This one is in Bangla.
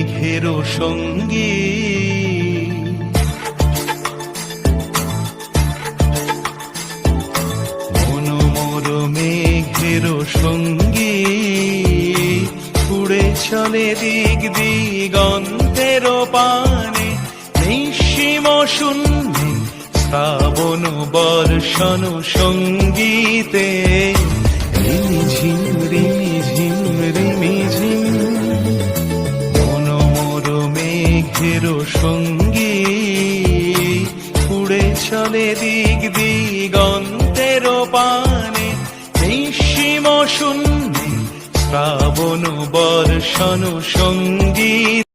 মেঘের সঙ্গী, মনোমোর মেঘের সঙ্গী, উড়ে চলে দিক দিগন্তের পানে, নিঃসীম শূন্যে শ্রাবণ বর্ষণ সঙ্গীতে, রিমিঝিম রিমিঝিম রিমিঝিম, মনোমোর মেঘের সঙ্গী, উড়ে চলে দিক দিগন্তের পানে, নিঃসীম শূন্যে শ্রাবণ বর্ষণ সঙ্গীত।